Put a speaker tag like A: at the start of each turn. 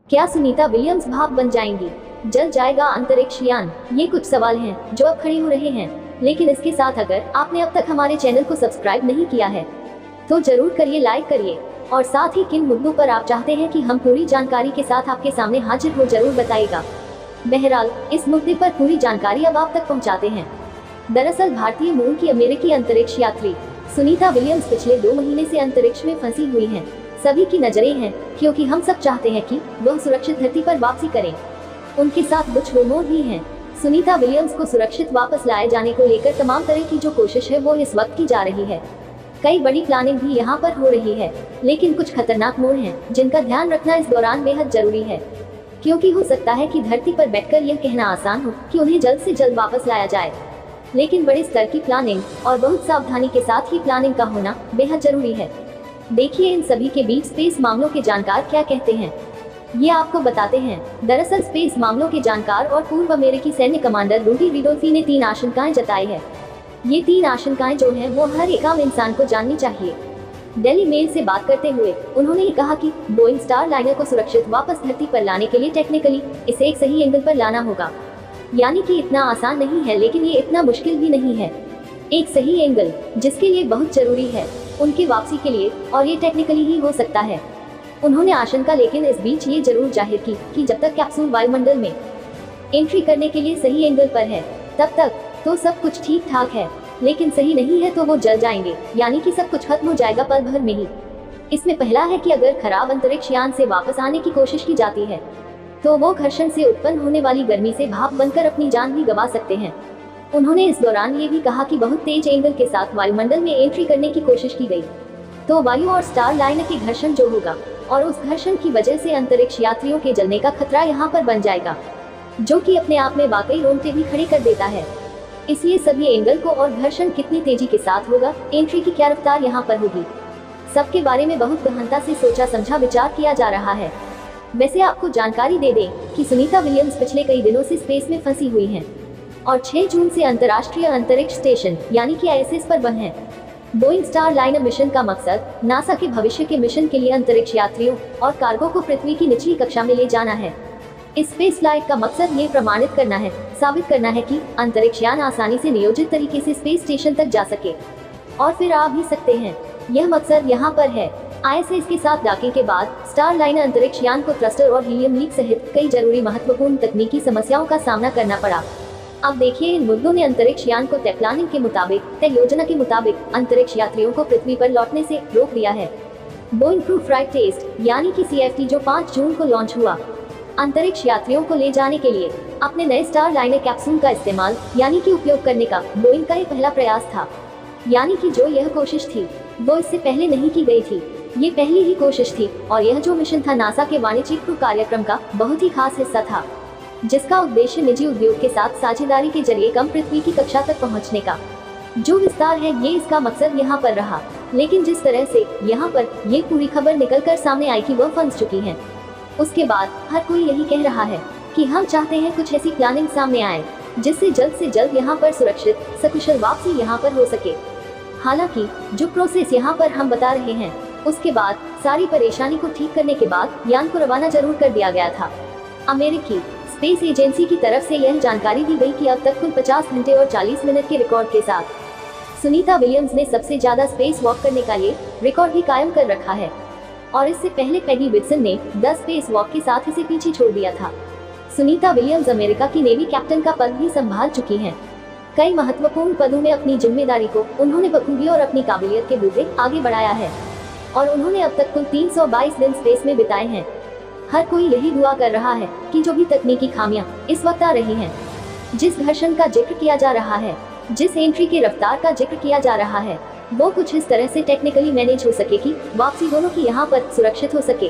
A: क्या सुनीता विलियम्स भाप बन जाएंगी? जल जाएगा अंतरिक्ष यान? ये कुछ सवाल हैं जो अब खड़े हो रहे हैं। लेकिन इसके साथ अगर आपने अब तक हमारे चैनल को सब्सक्राइब नहीं किया है तो जरूर करिए, लाइक करिए और साथ ही किन मुद्दों पर आप चाहते हैं कि हम पूरी जानकारी के साथ आपके सामने हाजिर हो जरूर बताइएगा। बहरहाल इस मुद्दे पर पूरी जानकारी अब आप तक पहुंचाते हैं। दरअसल भारतीय मूल की अमेरिकी अंतरिक्ष यात्री सुनीता विलियम्स पिछले 2 महीने से अंतरिक्ष में फंसी हुई हैं। सभी की नजरें हैं क्योंकि हम सब चाहते हैं कि वह सुरक्षित धरती पर वापसी करें। उनके साथ कुछ रूमर भी हैं। सुनीता विलियम्स को सुरक्षित वापस लाए जाने को लेकर तमाम तरह की जो कोशिश है वो इस वक्त की जा रही है। कई बड़ी प्लानिंग भी यहाँ पर हो रही है, लेकिन कुछ खतरनाक मोड़ हैं जिनका ध्यान रखना इस दौरान बेहद जरूरी है, क्योंकि हो सकता है कि धरती पर बैठकर यह कहना आसान हो कि उन्हें जल्द से जल्द वापस लाया जाए, लेकिन बड़े स्तर की प्लानिंग और बहुत सावधानी के साथ ही प्लानिंग का होना बेहद जरूरी है। देखिए इन सभी के बीच स्पेस मामलों के जानकार क्या कहते हैं, ये आपको बताते हैं। दरअसल स्पेस मामलों के जानकार और पूर्व अमेरिकी सैन्य कमांडर रूडी रिडोल्फी ने 3 आशंकाएं जताई है। ये 3 आशंकाएं जो हैं वो हर एक आम इंसान को जाननी चाहिए। डेली मेल से बात करते हुए उन्होंने ये कहा कि बोइंग स्टार लाइनर को सुरक्षित वापस धरती पर लाने के लिए टेक्निकली इसे एक सही एंगल पर लाना होगा, यानी कि इतना आसान नहीं है लेकिन ये इतना मुश्किल भी नहीं है। एक सही एंगल जिसके लिए बहुत जरूरी है उनकी वापसी के लिए, और ये टेक्निकली ही हो सकता है। उन्होंने आशंका लेकिन इस बीच ये जरूर जाहिर की कि जब तक कैप्सूल वायुमंडल में एंट्री करने के लिए सही एंगल पर है तब तक तो सब कुछ ठीक ठाक है, लेकिन सही नहीं है तो वो जल जाएंगे, यानी कि सब कुछ खत्म हो जाएगा पल भर में ही। इसमें पहला है कि अगर खराब अंतरिक्ष यान से वापस आने की कोशिश की जाती है तो वो घर्षण से उत्पन्न होने वाली गर्मी से भाप बनकर अपनी जान भी गंवा सकते हैं। उन्होंने इस दौरान ये भी कहा कि बहुत तेज एंगल के साथ वायुमंडल में एंट्री करने की कोशिश की गई तो वायु और स्टार लाइनर की घर्षण जो होगा और उस घर्षण की वजह से अंतरिक्ष यात्रियों के जलने का खतरा यहाँ पर बन जाएगा, जो कि अपने आप में वाकई रोंगटे भी खड़े कर देता है। इसलिए सभी एंगल को और घर्षण कितनी तेजी के साथ होगा, एंट्री की क्या रफ्तार यहाँ पर होगी, सबके बारे में बहुत गहनता से सोचा समझा विचार किया जा रहा है। वैसे आपको जानकारी दे दें कि सुनीता विलियम्स पिछले कई दिनों से स्पेस में फंसी हुई हैं और 6 जून से अंतर्राष्ट्रीय अंतरिक्ष स्टेशन यानी कि ISS पर बंद है। बोइंग स्टार लाइनर मिशन का मकसद नासा के भविष्य के मिशन के लिए अंतरिक्ष यात्रियों और कार्गो को पृथ्वी की निचली कक्षा में ले जाना है। इस स्पेस फ्लाइट का मकसद ये प्रमाणित करना है, साबित करना है कि अंतरिक्ष यान आसानी से नियोजित तरीके से स्पेस स्टेशन तक जा सके और फिर आ भी सकते हैं। यह मकसद यहाँ पर है। ISS के साथ डॉकिंग के बाद स्टार लाइनर अंतरिक्ष यान को थ्रस्टर और हीलियम लीक सहित कई जरूरी महत्वपूर्ण तकनीकी समस्याओं का सामना करना पड़ा। अब देखिए इन मुद्दों ने अंतरिक्ष यान को तय प्लानिंग के मुताबिक, तय योजना के मुताबिक अंतरिक्ष यात्रियों को पृथ्वी पर लौटने से रोक दिया है। बोइंग क्रू फ्लाइट टेस्ट यानी कि CFT जो 5 जून को लॉन्च हुआ, अंतरिक्ष यात्रियों को ले जाने के लिए अपने नए स्टार लाइनर कैप्सूल का इस्तेमाल यानी कि उपयोग करने का बोइंग का ये पहला प्रयास था। यानी कि जो यह कोशिश थी वो इससे पहले नहीं की गई थी, ये पहली ही कोशिश थी और यह जो मिशन था नासा के वाणिज्यिक क्रू कार्यक्रम का बहुत ही खास हिस्सा था, जिसका उद्देश्य निजी उद्योग के साथ साझेदारी के जरिए कम पृथ्वी की कक्षा तक पहुंचने का जो विस्तार है ये इसका मकसद यहाँ पर रहा। लेकिन जिस तरह से यहाँ पर ये पूरी खबर निकलकर सामने आई कि वह फंस चुकी है, उसके बाद हर कोई यही कह रहा है कि हम चाहते हैं कुछ ऐसी प्लानिंग सामने आए जिससे जल्द से जल्द यहाँ पर सुरक्षित सकुशल वापसी यहाँ पर हो सके। हालांकि जो प्रोसेस यहाँ पर हम बता रहे हैं उसके बाद सारी परेशानी को ठीक करने के बाद यान को रवाना जरूर कर दिया गया था। अमेरिकी स्पेस एजेंसी की तरफ से यह जानकारी दी गई कि अब तक कुल 50 घंटे और 40 मिनट के रिकॉर्ड के साथ सुनीता विलियम्स ने सबसे ज्यादा स्पेस वॉक करने का ये रिकॉर्ड भी कायम कर रखा है और इससे पहले पैगी विल्सन ने 10 स्पेस वॉक के साथ इसे पीछे छोड़ दिया था। सुनीता विलियम्स अमेरिका की नेवी कैप्टन का पद भी संभाल चुकी हैं। कई महत्वपूर्ण पदों में अपनी जिम्मेदारी को उन्होंने बखूबी और अपनी काबिलियत के बूते आगे बढ़ाया है और उन्होंने अब तक कुल 322 दिन स्पेस में बिताए हैं। हर कोई यही दुआ कर रहा है कि जो भी तकनीकी खामियां इस वक्त आ रही हैं, जिस घर्षण का जिक्र किया जा रहा है, जिस एंट्री की रफ्तार का जिक्र किया जा रहा है, वो कुछ इस तरह से टेक्निकली मैनेज हो सके कि वापसी दोनों की यहाँ पर सुरक्षित हो सके।